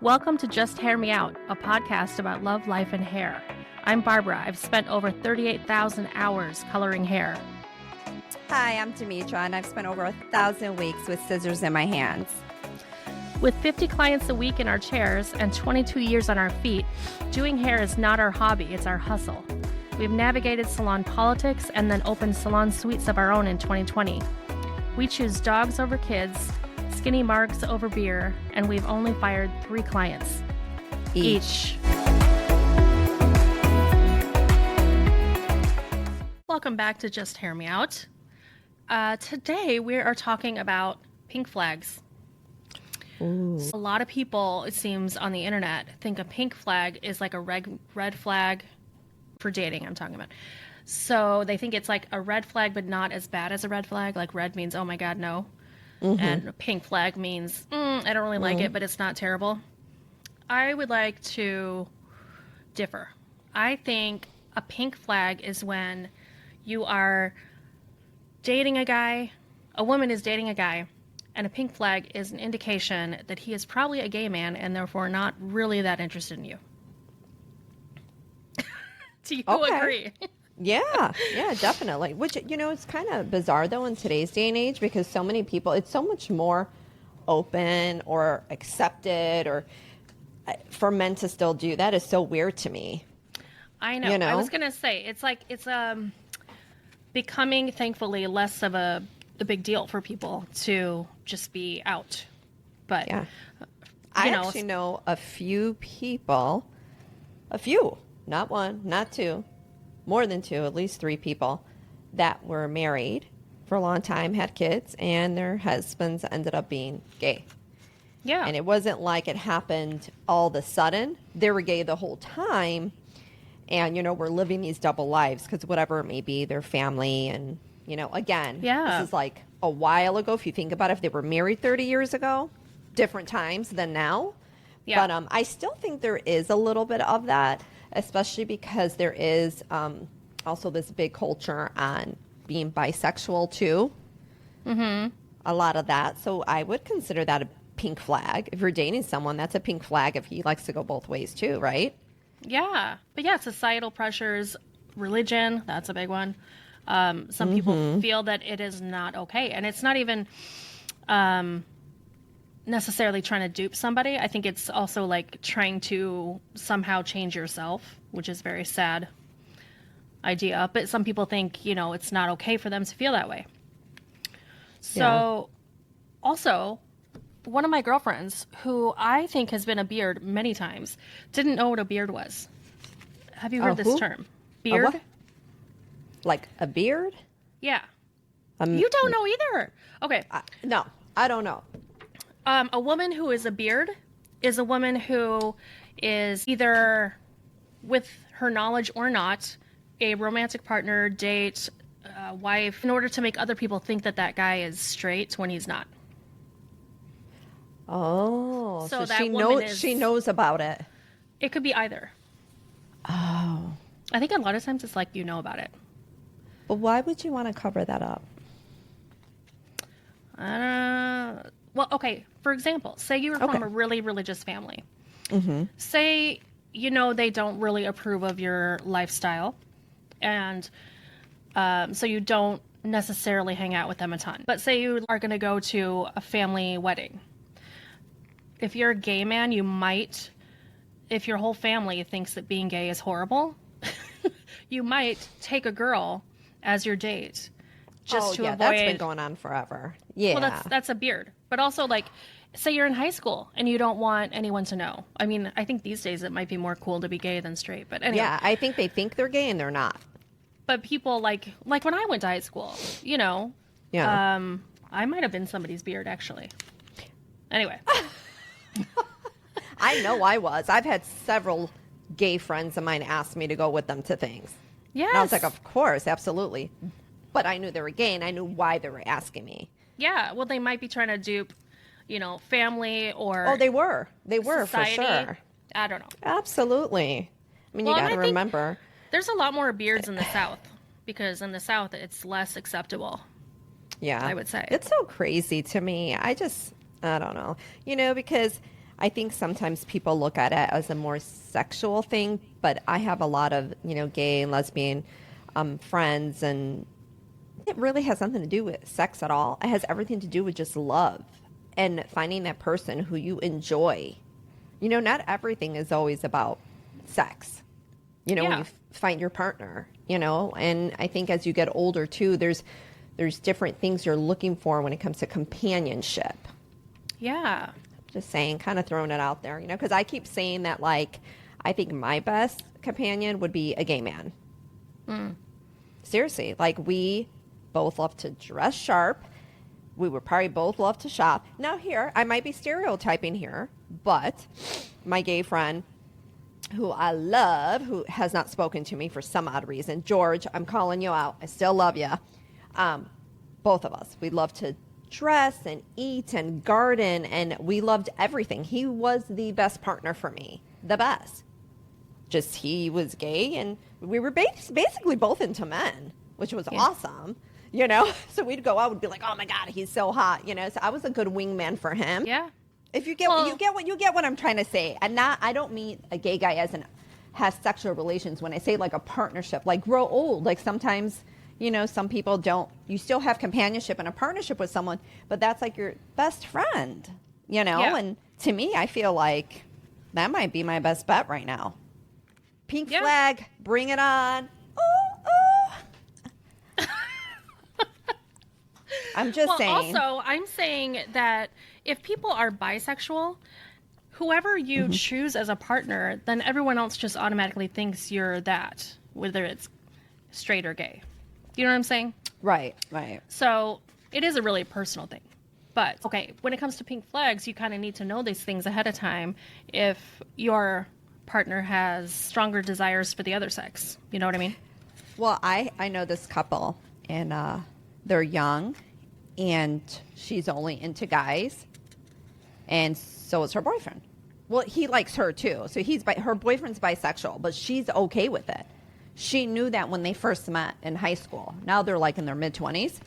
Welcome to Just Hair Me Out, a podcast about love, life, and hair. I'm Barbara. I've spent over 38,000 hours coloring hair. Hi, I'm Demetra, and I've spent over 1,000 weeks with scissors in my hands. With 50 clients a week in our chairs and 22 years on our feet, doing hair is not our hobby, it's our hustle. We've navigated salon politics and then opened salon suites of our own in 2020. We choose dogs over kids, skinny marks over beer, and we've only fired 3 clients. Each. Welcome back to Just Hair Me Out. Today we are talking about pink flags. Ooh. A lot of people, it seems, on the internet think a pink flag is like a red flag for dating, I'm talking about. So they think it's like a red flag, but not as bad as a red flag. Like red means, oh my God, no. Mm-hmm. And a pink flag means, I don't really like it, but it's not terrible. I would like to differ. I think a pink flag is when you are dating a guy, a woman is dating a guy, and a pink flag is an indication that he is probably a gay man and therefore not really that interested in you. Do you agree? Yeah, definitely. Which, it's kind of bizarre, though, in today's day and age, because so many people, it's so much more open or accepted, or for men to still do that is so weird to me. I know. I was going to say, it's becoming, thankfully, less of a big deal for people to just be out. But, yeah. I actually know a few people, not one, not two, more than 2, at least 3 people that were married for a long time, had kids, and their husbands ended up being gay. Yeah. And it wasn't like it happened all of a sudden. They were gay the whole time. And, we're living these double lives because whatever it may be, their family. And, again, this is like a while ago. If you think about it, if they were married 30 years ago, different times than now. Yeah. But I still think there is a little bit of that, especially because there is also this big culture on being bisexual, too. Mm-hmm. A lot of that. So I would consider that a pink flag. If you're dating someone, that's a pink flag if he likes to go both ways, too, right? Yeah. But yeah, societal pressures, religion, that's a big one. Some people feel that it is not okay. And it's not even necessarily trying to dupe somebody. I think it's also like trying to somehow change yourself, which is a very sad idea. But some people think, it's not okay for them to feel that way. So also, one of my girlfriends, who I think has been a beard many times, didn't know what a beard was. Have you heard this term? Beard? Like a beard? Yeah. You don't know either. Okay. No, I don't know. A woman who is a beard is a woman who is either, with her knowledge or not, a romantic partner, date, wife, in order to make other people think that that guy is straight when he's not. Oh, so that she knows about it. It could be either. Oh. I think a lot of times it's like you know about it. But why would you want to cover that up? Well, okay, for example, say you were from a really religious family. Mm-hmm. Say, they don't really approve of your lifestyle, and so you don't necessarily hang out with them a ton. But say you are going to go to a family wedding. If you're a gay man, you might, if your whole family thinks that being gay is horrible, you might take a girl as your date just to avoid. That's been going on forever. Yeah. Well, that's a beard. But also, like, say you're in high school and you don't want anyone to know. I mean, I think these days it might be more cool to be gay than straight. But anyway. Yeah, I think they think they're gay and they're not. But people, like when I went to high school, Yeah. I might have been somebody's beard, actually. Anyway. I know I was. I've had several gay friends of mine ask me to go with them to things. Yes. And I was like, of course, absolutely. But I knew they were gay and I knew why they were asking me. Yeah, well, they might be trying to dupe, family or Oh, they were. They were, society. for sure. I don't know. Absolutely. I mean, you got to remember. There's a lot more beards in the South because in the South it's less acceptable. Yeah. I would say. It's so crazy to me. I don't know. Because I think sometimes people look at it as a more sexual thing, but I have a lot of, gay and lesbian friends, and it really has nothing to do with sex at all. It has everything to do with just love and finding that person who you enjoy. Not everything is always about sex, when you find your partner, and I think as you get older too, there's different things you're looking for when it comes to companionship. Yeah. Just saying, kind of throwing it out there, because I keep saying that, like, I think my best companion would be a gay man. Seriously, like, we both love to dress sharp. We would probably both love to shop. Now here, I might be stereotyping here, but my gay friend, who I love, who has not spoken to me for some odd reason, George, I'm calling you out. I still love you. Both of us, we love to dress and eat and garden, and we loved everything. He was the best partner for me, the best. Just he was gay, and we were basically both into men, which was awesome, So we'd go out and be like, "Oh my God, he's so hot," So I was a good wingman for him. Yeah. If you get what I'm trying to say, and I don't mean a gay guy as in has sexual relations. When I say like a partnership, like grow old, like sometimes. Some people don't. You still have companionship and a partnership with someone, but that's like your best friend, Yeah. And to me, I feel like that might be my best bet right now. Pink flag, bring it on. Oh. I'm just saying. Also, I'm saying that if people are bisexual, whoever you choose as a partner, then everyone else just automatically thinks you're that, whether it's straight or gay. You know what I'm saying? Right. So it is a really personal thing. But, okay, when it comes to pink flags, you kind of need to know these things ahead of time if your partner has stronger desires for the other sex. You know what I mean? Well, I know this couple, and they're young, and she's only into guys, and so is her boyfriend. Well, he likes her, too. So her boyfriend's bisexual, but she's okay with it. She knew that when they first met in high school. Now they're like in their mid-20s.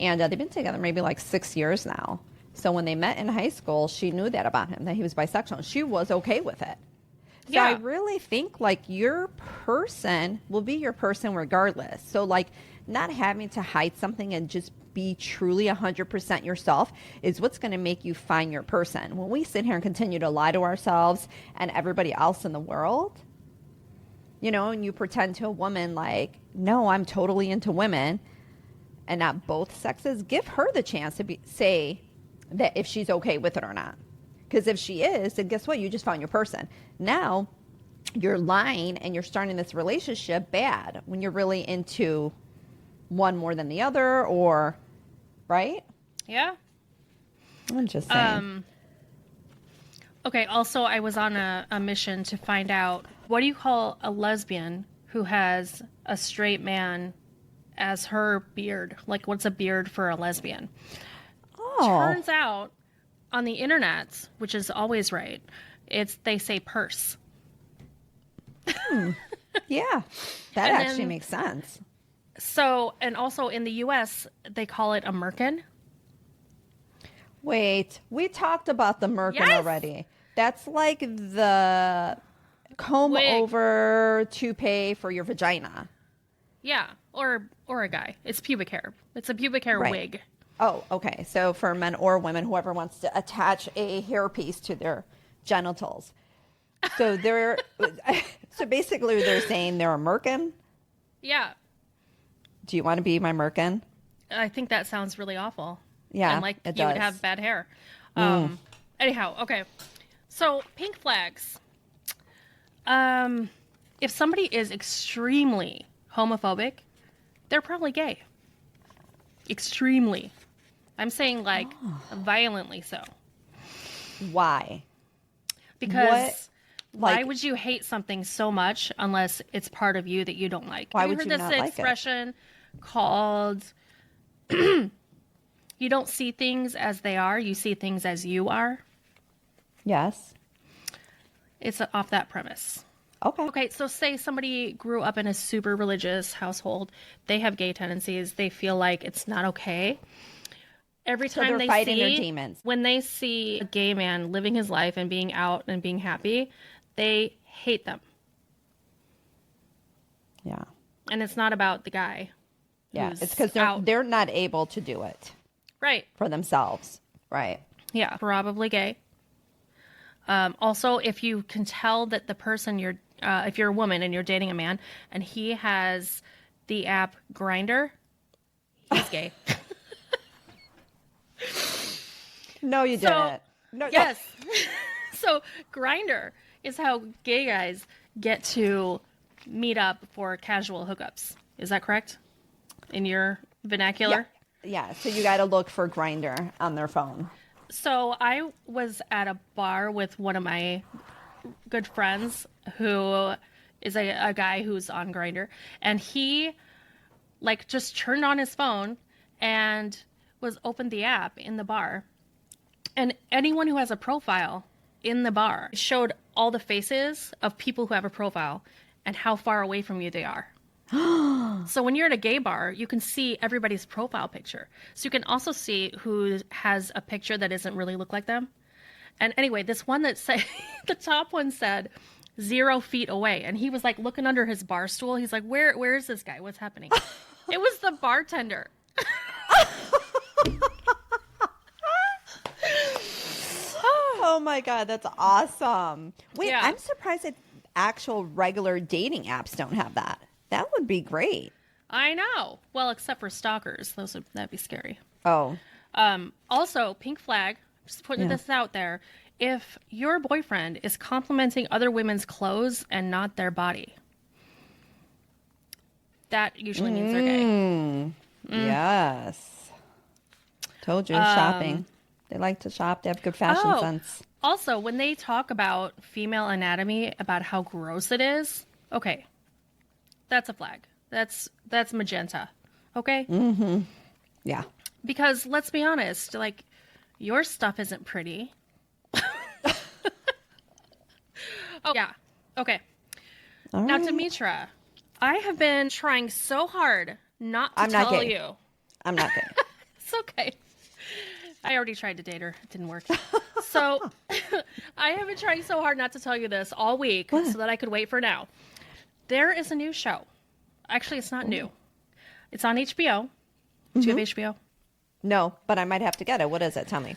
And they've been together maybe like 6 years now. So when they met in high school, she knew that about him, that he was bisexual. She was okay with it. So I really think like your person will be your person regardless. So like not having to hide something and just be truly 100% yourself is what's going to make you find your person. When we sit here and continue to lie to ourselves and everybody else in the world, and you pretend to a woman like, no, I'm totally into women and not both sexes, give her the chance to say that if she's okay with it or not. Because if she is, then guess what? You just found your person. Now you're lying and you're starting this relationship bad when you're really into one more than the other, or, right? Yeah. I'm just saying. Okay, also, I was on a mission to find out, what do you call a lesbian who has a straight man as her beard? Like, what's a beard for a lesbian? Oh. Turns out, on the internet, which is always right, they say purse. Yeah, that actually makes sense. So, and also in the U.S., they call it a Merkin. Wait, we talked about the Merkin already. That's like the comb over toupee for your vagina. Yeah, or a guy. It's pubic hair. It's a pubic hair wig. Oh, okay. So for men or women, whoever wants to attach a hairpiece to their genitals. So so basically they're saying they're a Merkin? Yeah. Do you want to be my Merkin? I think that sounds really awful. Yeah, and like you would have bad hair. Anyhow, okay. So pink flags. If somebody is extremely homophobic, they're probably gay. Extremely. I'm saying like violently so. Why? Because why would you hate something so much unless it's part of you that you don't like? Why Have would you you heard not this like expression called you don't see things as they are, you see things as you are? Yes. It's off that premise. Okay, so say somebody grew up in a super religious household. They have gay tendencies. They feel like it's not okay. every time they're they fighting see their demons. when they see a gay man living his life and being out and being happy, they hate them. Yeah. And it's not about the guy. Yeah, it's because they're not able to do it. Right. For themselves. Right. Yeah, probably gay. Also, if you can tell that the person if you're a woman and you're dating a man and he has the app Grindr, he's gay. No, you didn't. No, yes. So Grindr is how gay guys get to meet up for casual hookups. Is that correct? In your vernacular? Yeah. So you got to look for Grindr on their phone. So I was at a bar with one of my good friends who is a guy who's on Grindr, and he just turned on his phone and opened the app in the bar, and anyone who has a profile in the bar showed all the faces of people who have a profile and how far away from you they are. So when you're at a gay bar, you can see everybody's profile picture. So you can also see who has a picture that doesn't really look like them. And anyway, this one that said, the top one said 0 feet away. And he was looking under his bar stool. He's like, where is this guy? What's happening? It was the bartender. Oh my God, that's awesome. Wait, Yeah. I'm surprised that actual regular dating apps don't have that. That would be great. I know. Well, except for stalkers. That'd be scary. Oh. Also, pink flag, just putting this out there. If your boyfriend is complimenting other women's clothes and not their body, that usually means they're gay. Yes. Told you, shopping. They like to shop. They have good fashion sense. Also, when they talk about female anatomy, about how gross it is, okay, that's a flag. That's magenta. Okay? Mm-hmm. Yeah. Because let's be honest, your stuff isn't pretty. Oh, yeah. Okay. All Now, right. Demetra, I have been trying so hard not to tell you. I'm not gay. It's okay. I already tried to date her. It didn't work. So I have been trying so hard not to tell you this all week so that I could wait for now. There is a new show. Actually, it's not new. It's on HBO. Do you have HBO? No, but I might have to get it. What is it? Tell me.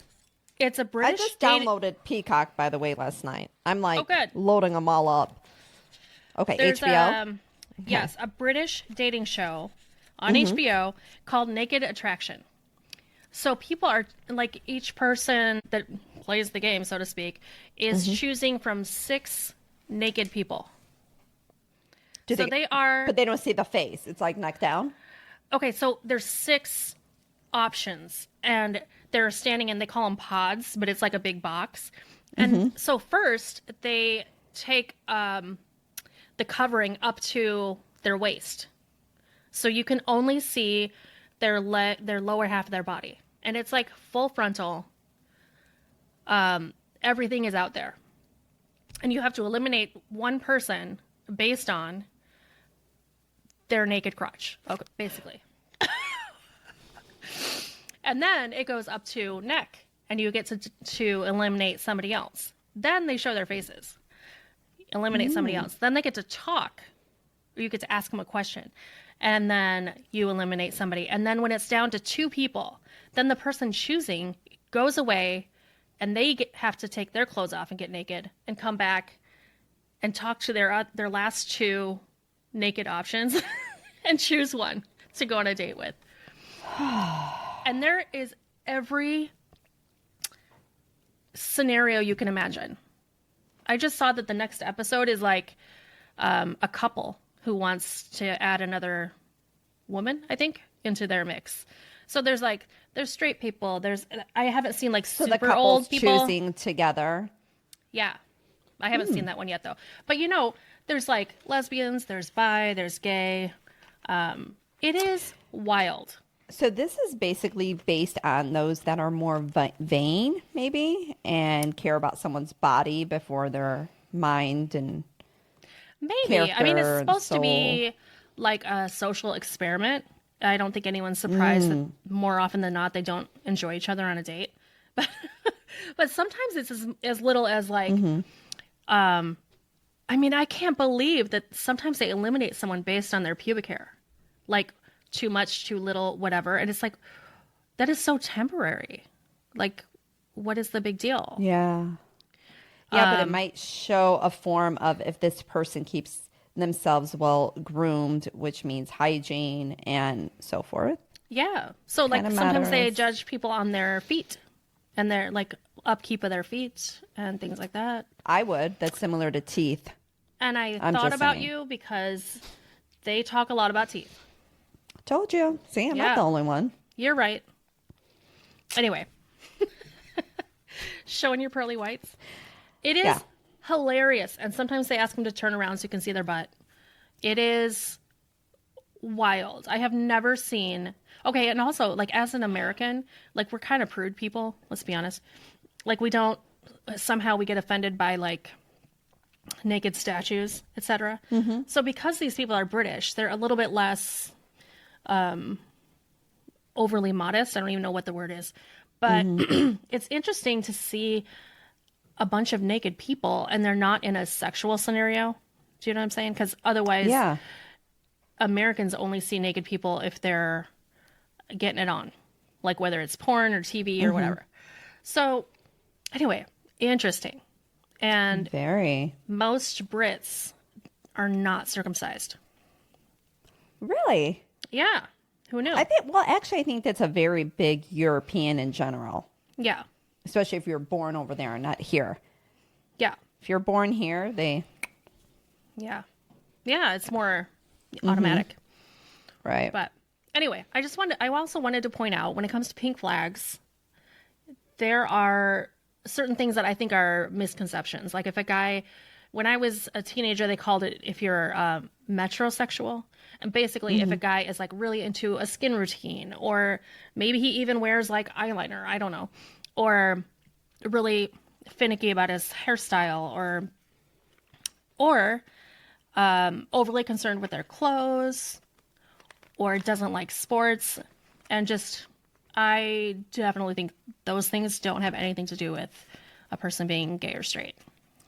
It's a British... I just downloaded Peacock, by the way, last night. I'm good. loading them all up. Okay, There's HBO? Yes, a British dating show on HBO called Naked Attraction. So people are, each person that plays the game, so to speak, is choosing from 6 naked people. They are... But they don't see the face. It's neck down? Okay, so there's 6 options, and they're standing in, they call them pods, but it's like a big box. And so first, they take the covering up to their waist. So you can only see their lower half of their body. And it's full frontal. Everything is out there. And you have to eliminate one person based on their naked crotch, basically. And then it goes up to neck, and you get to eliminate somebody else. Then they show their faces. Eliminate somebody else. Then they get to talk. Or you get to ask them a question. And then you eliminate somebody. And then when it's down to 2 people, then the person choosing goes away, and they have to take their clothes off and get naked and come back and talk to their last 2 naked options and choose one to go on a date with. And there is every scenario you can imagine. I just saw that the next episode is a couple who wants to add another woman, I think, into their mix. So there's straight people. I haven't seen So the super couples old people choosing together. Yeah. I haven't seen that one yet, though. But, there's lesbians, there's bi, there's gay. It is wild. So this is basically based on those that are more vain, maybe, and care about someone's body before their mind and maybe. I mean, it's supposed to soul. be like a social experiment. I don't think anyone's surprised that more often than not, they don't enjoy each other on a date. But sometimes it's as little as like, I mean, I can't believe that sometimes they eliminate someone based on their pubic hair. Like too much, too little, whatever. And it's like, that is so temporary. Like, what is the big deal? Yeah. Yeah, but it might show a form of if this person keeps themselves well groomed, which means hygiene and so forth. Yeah. So like sometimes they judge people on their feet and their like upkeep of their feet and things like that. I would. That's similar to teeth. And I'm thought about saying. You because they talk a lot about teeth. Told you. See, I'm not the only one. You're right. Anyway. Showing your pearly whites. It is hilarious. And sometimes they ask them to turn around so you can see their butt. It is wild. I have never seen... Okay, and also, like, as an American, like, we're kind of prude people, let's be honest. Like, we don't... Somehow we get offended by, like, naked statues, etc. So because these people are British, they're a little bit less overly modest. I don't even know what the word is. But it's interesting to see a bunch of naked people and they're not in a sexual scenario. Do you know what I'm saying? Because otherwise, Americans only see naked people if they're getting it on, like whether it's porn or TV or whatever. So anyway, interesting. And most Brits are not circumcised. Really? Yeah. Who knew? I think that's a very big European in general. Yeah. Especially if you're born over there and not here. Yeah. If you're born here, they... Yeah. Yeah, it's more automatic. Right. But anyway, I also wanted to point out when it comes to pink flags, there are certain things that I think are misconceptions. Like if a guy, when I was a teenager, they called it if you're metrosexual. And basically if a guy is like really into a skin routine, or maybe he even wears like eyeliner, I don't know, or really finicky about his hairstyle, or overly concerned with their clothes, or doesn't like sports, and just, I definitely think those things don't have anything to do with a person being gay or straight.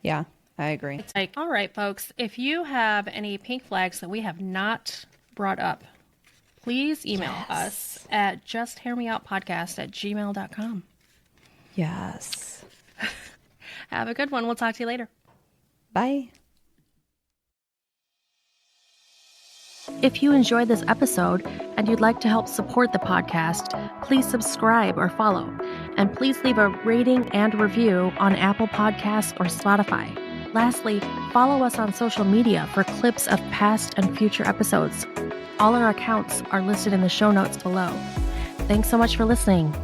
Yeah, I agree. It's like, all right, folks, if you have any pink flags that we have not brought up, please email us at justhearmeoutpodcast@gmail.com. Yes. Have a good one. We'll talk to you later. Bye. If you enjoyed this episode and you'd like to help support the podcast, please subscribe or follow. And please leave a rating and review on Apple Podcasts or Spotify. Lastly, follow us on social media for clips of past and future episodes. All our accounts are listed in the show notes below. Thanks so much for listening.